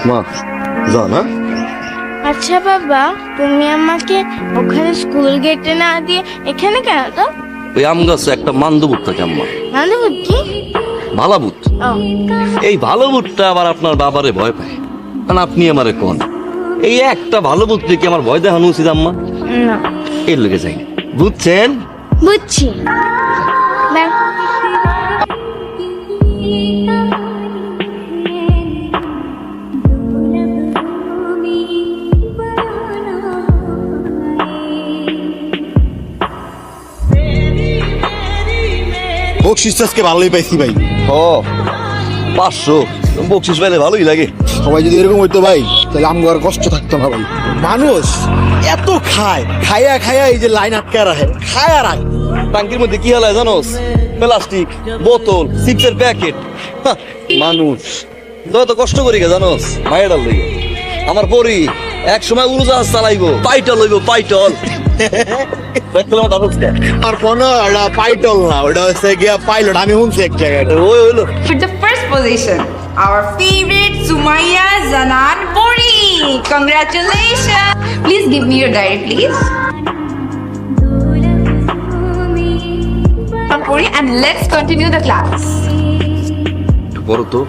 মা যা না। আচ্ছা বাবা, তুমি আমাকে ওখানে স্কুল গেটে না দিয়ে এখানে কেন? তো ওই আম গাছে একটা মান্দবুট থাকে আম্মা, মানবুদ কি? ভালা বুট। ও এই ভালো বুটটা আবার আপনার বাবারে ভয় পায়, কারণ আপনি আমারে কোন এই একটা ভালো বুট দেখে আমার ভয় দেখানো উচিত আম্মা? না, এর লেগে যাই, বুঝছেন? বুঝছি। দাও। বকশিস আজকে ভালোই পাইছি ভাই। ও 500 বকশিস পাইলে ভালোই লাগে। সবাই যদি এরকম হইতো ভাই, তাহলে আমগো আর কষ্ট থাকতো না ভাই। মানুষ এত খায়, খায়া খায়া এই যে লাইন আটকে রাখে, খায় আর আয়। টাঙ্কির মধ্যে কি হালায় জানোস? প্লাস্টিক বোতল, চিপসের প্যাকেট। মানুষ যত কষ্ট করি গে জানোস মায়ের ডাল লইব। আমার পরি এক সময় উড়োজাহাজ চালাইবো, পাইটল লইব, পাইটল। আর কোনো ওটা পাইটল না, ওটা হচ্ছে গিয়া পাইলট। আমি শুনছি এক জায়গায়। ওই হইলো For the first position, our favorite Sumaya Zanan Puri. Congratulations. Please give me your diary, please. Puri, and let's continue the class. বড় তো।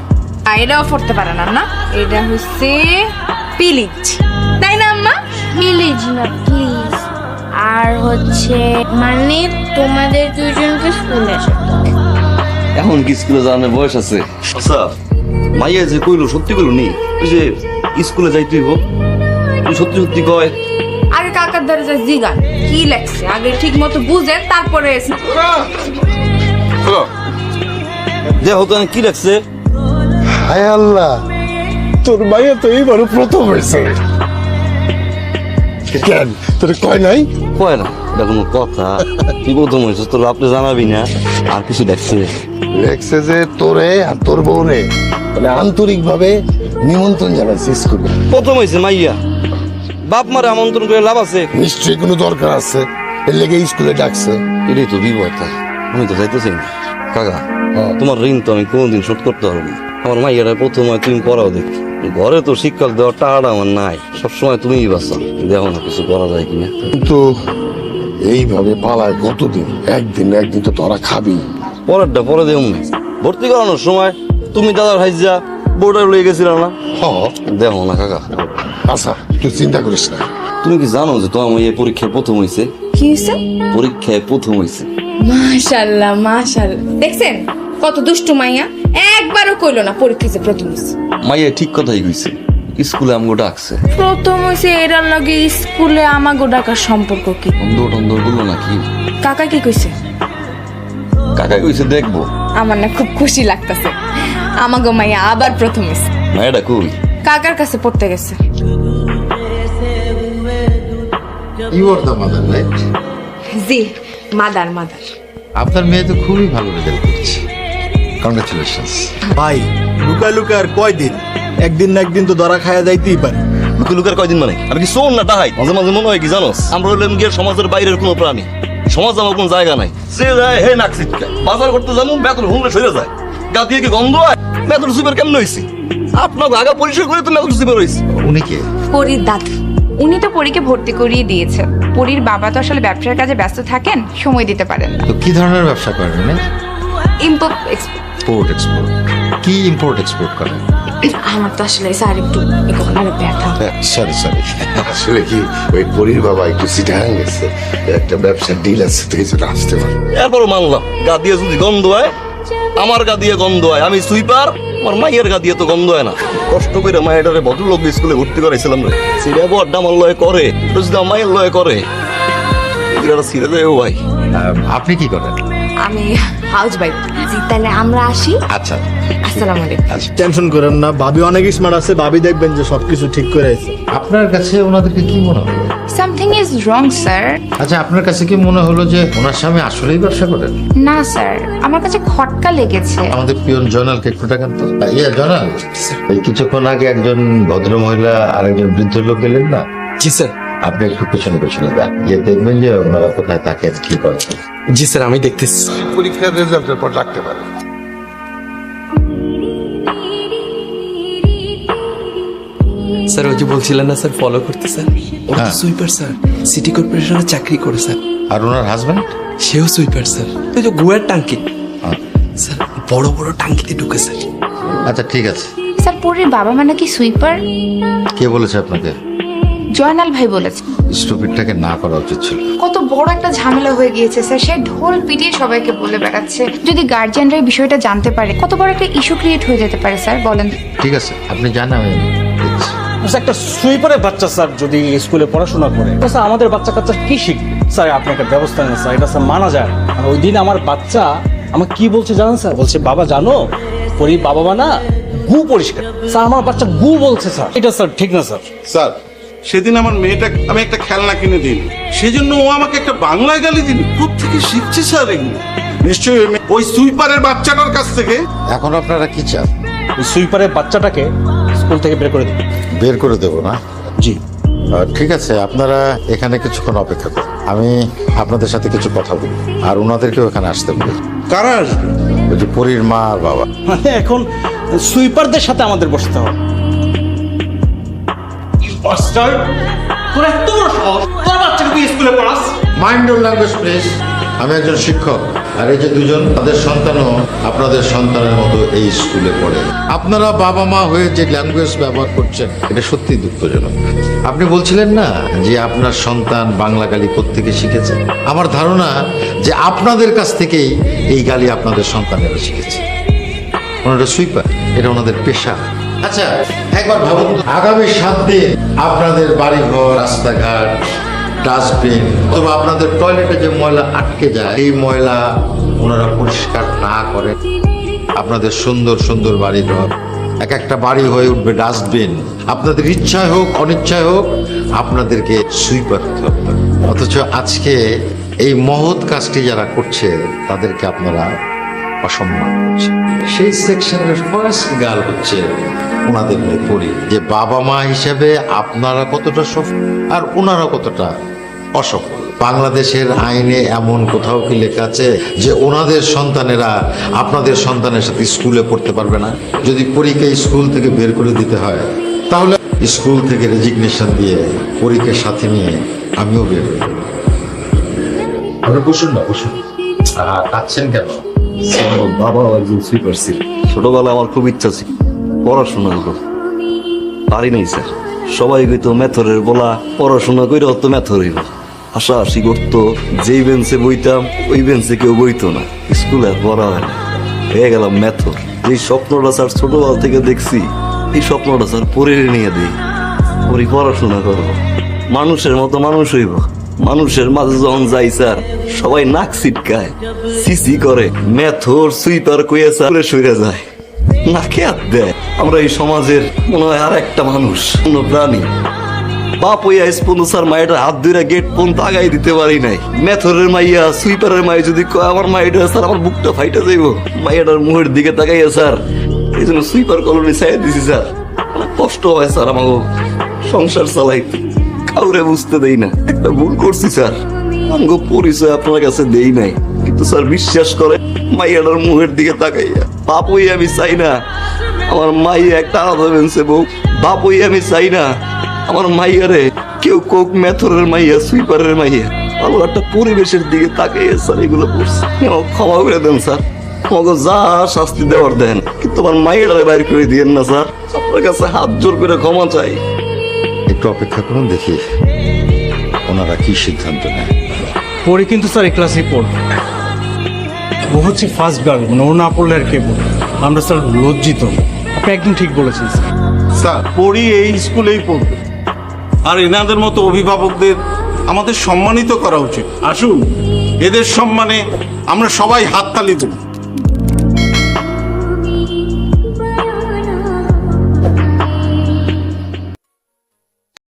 এটাও পড়তে পারে না? এটা হচ্ছে পিলিজ, তাই না আম্মা? প্লিজ না, প্লিজ। আর হচ্ছে মানে তোমাদের দুজনকে স্কুলে যেতে হবে। এখন কি স্কুলে যাওয়ার বয়স আছে? আচ্ছা মাইয়া যে কইলো সত্যি কইলো নি? ওই যে স্কুলে যাই তুই তুই সত্যি সত্যি কয়? আগে কাকার দ্বারা যা জিগান কি লেখছে, আগে ঠিক মতো বুঝেন তারপরে যে হতো কি লাগছে? হায় আল্লাহ, তোর মাইয়া তো এইবারও প্রথম হয়েছে। কেন তোর কয় নাই? কয় না, এটা কোনো কথা? তুই প্রথম হয়েছিস, তোর আপনি জানাবি না? আর কিছু দেখছে? লেখছে যে তোরে আর তোর বউরে মানে আন্তরিক ভাবে নিমন্ত্রণ জানাচ্ছে স্কুলে। প্রথম হয়েছে মাইয়া, বাপ মারে আমন্ত্রণ করে লাভ আছে? নিশ্চয়ই কোনো দরকার আছে, এর লেগে স্কুলে ডাকছে। এটাই তো বিপদ। আমি তো যাইতেছি না কাকা। তোমার ঋণ তো আমি কোনোদিন শোধ করতে পারবো না। আমার মাইয়ারা প্রথম হয় তুমি পড়াও দেখি, ঘরে তো শিক্ষক দেওয়ার টাকাটা আমার নাই, সবসময় তুমিই বাঁচো। দেখো না কিছু করা যায় কিনা। কিন্তু এইভাবে পালায় কতদিন? একদিন না একদিন তো তোরা খাবি। পরেরটা পরে দেব না। ভর্তি করানোর সময় তুমি দাদার হাইজা বোর্ডার লয়ে গেছিল না? হ, দেখো না কাকা। আচ্ছা তুই চিন্তা করিস না। তুমি কি জানো যে তোমার এই পরীক্ষায় প্রথম হয়েছে? কি হয়েছে? পরীক্ষায় প্রথম হয়েছে। মাশাআল্লাহ মাশাআল্লাহ, দেখছেন কত দুষ্টু মাইয়া, একবারও কইলো না পরীক্ষাতে প্রথম হইছে। মাইয়া ঠিক কথাই কইছে, স্কুলে আমগো ডাকছে। প্রথম হইছে এরার লগে স্কুলে আমাগো ডাকার সম্পর্ক কি? অন্ধ টন্ধ বললো নাকি? কাকা কি কইছে? কাকাই কইছে দেখবো। আমার না খুব খুশি লাগতাছে, আমাগো মাইয়া আবার প্রথম হইছে। মায়েরা কই? কাকার কাছে পড়তে গেছে। You are the mother, right? জি, মাদার মাদার। আপনার মেয়ে তো খুবই ভালো রেজাল্ট করছে, কংগ্রেচুলেশনস। ভাই লুকায় লুকায় আর কয়দিন? একদিন না একদিন তো ধরা খায়া যাইতেই পারে। লুকে লুকার কয়দিন মানে? আমি কি শোন না তাহাই মাঝে মাঝে মনে হয় কি জানোস, আমরা হইলাম গিয়ে সমাজের বাইরের কোনো প্রাণী। সমাজ আমার কোনো জায়গা নাই। সে যায় হে নাক ছিটকায়। বাজার করতে যাবো বেতন হুমলে সরে যায়, গা দিয়ে কি গন্ধ হয়? বেতন সুপার কেমন হয়েছি? আপনার আগা পরিষ্কার করে তো বেতন সুপার হয়েছে। উনি কে? পরীর দাদু। উনি তো পরীকে ভর্তি করিয়ে দিয়েছে। পরীর বাবা তো আসলে ব্যবসার কাজে ব্যস্ত থাকেন, সময় দিতে পারেন না। তো কি ধরনের ব্যবসা করেন উনি? Import export. Import export. কি ইম্পোর্ট এক্সপোর্ট করেন? আমার তো আসলে স্যার একটু আরে ব্যথা। সরি সরি, আসলে কি ওই পরীর বাবা একটু সিটাহাং গেছে, একটা ব্যবসার ডিল আছে, তো এই জন্য আসতে পারে। এরপরও মানলাম গা দিয়ে যদি গন্ধ হয়, আমার গা দিয়ে গন্ধ হয়, আমি সুইপার, আমার মায়ের গা দিয়ে তো গন্ধ হয় না। কষ্ট করে মায়েরারে ভদ্রলোক স্কুলে ভর্তি করাইছিলাম রে, সেটা বড্ডা আমার লয় করে, তো যদি আমার মায়ের লয় করে এটা ছিঁড়ে দেয়। ও ভাই আপনি কি করেন? আমি হাউস ওয়াইফ। জি, তাহলে আমরা আসি। আচ্ছা, আসসালামু আলাইকুম। টেনশন করেন না, ভাবি অনেক স্মার্ট আছে। ভাবি দেখবেন যে সবকিছু ঠিক করে আছে। আপনার কাছে ওনাদেরকে কি মনে হলো? Something is wrong sir. আচ্ছা, আপনার কাছে কি মনে হলো যে ওনার স্বামী আসলেই ব্যবসা করেন? না স্যার, আমার কাছে খটকা লেগেছে। আমাদের পিয়ন জনালকে একটু টাকান তো। ইয়ে জনাল, এই কিছুক্ষণ আগে একজন ভদ্র মহিলা আর একজন বৃদ্ধ লোক গেলেন না? জি স্যার। আপনি একটু পেছনে পেছনে যান, গিয়ে দেখবেন যে ওনারা কোথায় থাকেন, কি করেন। জি স্যার, আমি দেখতেছি। পরীক্ষার রেজাল্টের পর রাখতে পারে। স্যার ওই যে বলছিলেন না স্যার ফলো করতে স্যার ও তো সুইপার স্যার সিটি কর্পোরেশনে চাকরি করে স্যার আর ওনার হাজব্যান্ড? সেও সুইপার স্যার ওই যে গুয়ার টাঙ্কি স্যার বড় বড় টাঙ্কিতে ঢুকে স্যার আচ্ছা ঠিক আছে। স্যার পরীর বাবা মা নাকি সুইপার? কে বলেছে আপনাকে? জয়নাল ভাই বলেছে। স্টুপিডটাকে না করা উচিত ছিল। কত বড় একটা ঝামেলা হয়ে গিয়েছে স্যার, সে ঢোল পিটিয়ে সবাইকে বলে বেড়াচ্ছে। যদি গার্জিয়ানরা এই বিষয়টা জানতে পারে কত বড় একটা ইস্যু ক্রিয়েট হয়ে যেতে পারে স্যার, বলেন। ঠিক আছে আপনি জান, আমি দেখছি। একটা সুইপারের বাচ্চা স্যার যদি স্কুলে পড়াশোনা করে স্যার আমাদের বাচ্চা কাচ্চা কি শিখবে? স্যার আপনি একটা ব্যবস্থা নেন স্যার, এটা স্যার মানা যায়। আর ওই দিন আমার বাচ্চা আমাকে কি বলছে জানেন স্যার? বলছে বাবা জানো পরি বাবা মা না গু পরিষ্কার। স্যার আমার বাচ্চা গু বলছে স্যার, এটা স্যার ঠিক না স্যার। স্যার সেদিন আমার মেয়েটা আমি একটা খেলনা কিনে দিই, সেজন্য ও আমাকে একটা বাংলায় গালি দিল। কোথেকে শিখছে স্যার এগুলো? নিশ্চয়ই ওই সুইপারের বাচ্চাটার কাছ থেকে। এখন আপনারা কি চান? ওই সুইপারের বাচ্চাটাকে স্কুল থেকে বের করে দিন। বের করে দেবো না? জি ঠিক আছে, আপনারা এখানে কিছুক্ষণ অপেক্ষা করুন, আমি আপনাদের সাথে কিছু কথা বলি। আর ওনাদেরকেও এখানে আসতে বলি। কারা আসবে? ওই যে পরীর মা আর বাবা। মানে এখন সুইপারদের সাথে আমাদের বসতে হবে। তোর এত বড় সাহস, তোর বাচ্চাকে তুই স্কুলে পড়াস? Mind your language please. আমি একজন শিক্ষক, আর এই যে দুজন তাদের সন্তানও আপনাদের সন্তানের মতো এই স্কুলে পড়ে। আপনারা বাবা মা হয়ে যে ল্যাঙ্গুয়েজ ব্যবহার করছেন এটা সত্যি দুঃখজনক। আপনি বলছিলেন না যে আপনার সন্তান বাংলা গালি কোত্থেকে শিখেছে? আমার ধারণা যে আপনাদের কাছ থেকেই এই গালি আপনাদের সন্তানেরা শিখেছে। ওনারা সুইপার, এটা ওনাদের পেশা। আচ্ছা একবার ভাবুন তো, আগামী 7 দিন আপনাদের বাড়িঘর, রাস্তাঘাট, ডাস্টবিন অথবা আপনাদের টয়লেটে যে ময়লা আটকে যায় এই ময়লা ওনারা পরিষ্কার না করে, আপনাদের সুন্দর সুন্দর বাড়িঘর এক একটা বাড়ি হয়ে উঠবে ডাস্টবিন। আপনাদের ইচ্ছায় হোক অনিচ্ছায় হোক আপনাদেরকে সুইপার হতে হবে। অথচ আজকে এই মহৎ কাজটি যারা করছে তাদেরকে আপনারা অসম্মান করছে। সেই সেকশনের ফার্স্ট গার্ল হচ্ছে ওনাদের মেয়ে পড়ি, যে বাবা মা হিসেবে আপনারা কতটা সফল আর ওনারা কতটা অসফল। বাংলাদেশের আইনে এমন কোথাও কি লেখা আছে যে ওনাদের সন্তানেরা আপনাদের সন্তানের সাথে স্কুলে পড়তে পারবে না? যদি পরীকে স্কুল থেকে বের করে দিতে হয় তাহলে স্কুল থেকে রেজিগনেশন দিয়ে পরীকে সাথে নিয়ে আমিও বের হয়ে যাব। আপনি বসুন না, বসুন। কাঁদছেন কেন? বাবা একজন সুইপার ছিল, ছোটবেলায় আমার খুব ইচ্ছা ছিল পড়াশোনা করব, পারি নাই স্যার। সবাই কইতো মেথরের বলা, পড়াশোনা করে অত মেথর হইব। হাসাহাসি করতো, যেই বেঞ্চে বইতাম ওই বেঞ্চে কেউ বইতো না। স্কুলে আর পড়া হয় না, হয়ে গেলাম মেথর। যে স্বপ্নটা স্যার ছোটবেলা থেকে দেখছি এই স্বপ্নটা স্যার পরে নিয়ে দিই, পরে পড়াশোনা করবো, মানুষের মতো মানুষ হইব। মানুষের মাঝে যখন যাই স্যার সবাই নাক ছিটকায়, সিসি করে, মেথর সুইপার কইয়া স্যার সরে যায়, নাকে হাত দেয়। আমরা এই সমাজের মনে হয় আর একটা মানুষ, কোন প্রাণী। বাপ হইয়া স্পন্দ স্যার মায়ের হাত ধরে গেট পর্যন্ত আগাই দিতে পারি নাই। মেথরের মাইয়া সুইপারের মাই যদি কয় আমার মাইটা স্যার আমার বুকটা ফাইটা যাইব। মাইয়াটার মুখের দিকে তাকাইয়া স্যার এই জন্য সুইপার কলোনি চাই দিছি স্যার। অনেক কষ্ট হয় স্যার আমাকে সংসার চালাইতে, কাউরে বুঝতে দেই না। একটা ভুল করছি স্যার, আমাকে পরিচয় আপনার কাছে দেই নাই, কিন্তু স্যার বিশ্বাস করে মাইয়াটার মুখের দিকে তাকাইয়া বাপ হই আমি চাই না আমার মাইয়া একটা আলাদা বেঞ্চে বউ। বাপ হই আমি চাই না আমার মাইয়ারে কেউ কোক মেথরের মাইয়া সুইপারের মাইয়া। ভালো একটা পরিবেশের দিকে তাকাইয়া স্যার এগুলো করছে। ক্ষমা করে দেন স্যার, আমাকে যা শাস্তি দেওয়ার দেন, কিন্তু আমার মাইয়াটারে বাইর করে দিয়েন না স্যার। আপনার কাছে হাত জোর করে ক্ষমা চাই। একটু অপেক্ষা করুন, দেখি ওনারা কি সিদ্ধান্ত নেয়। পরে কিন্তু স্যার এই ক্লাসেই পড়বে। ও হচ্ছে ফার্স্ট গার্ল, মানে ও না পড়লে আর কে পড়বে? আমরা স্যার লজ্জিত। আপনি একদম ঠিক বলেছেন স্যার। স্যার পড়ি এই স্কুলেই পড়বে, আর এনাদের মতো অভিভাবকদের আমাদের সম্মানিত করা উচিত। আসুন এদের সম্মানে আমরা সবাই হাততালি দেব।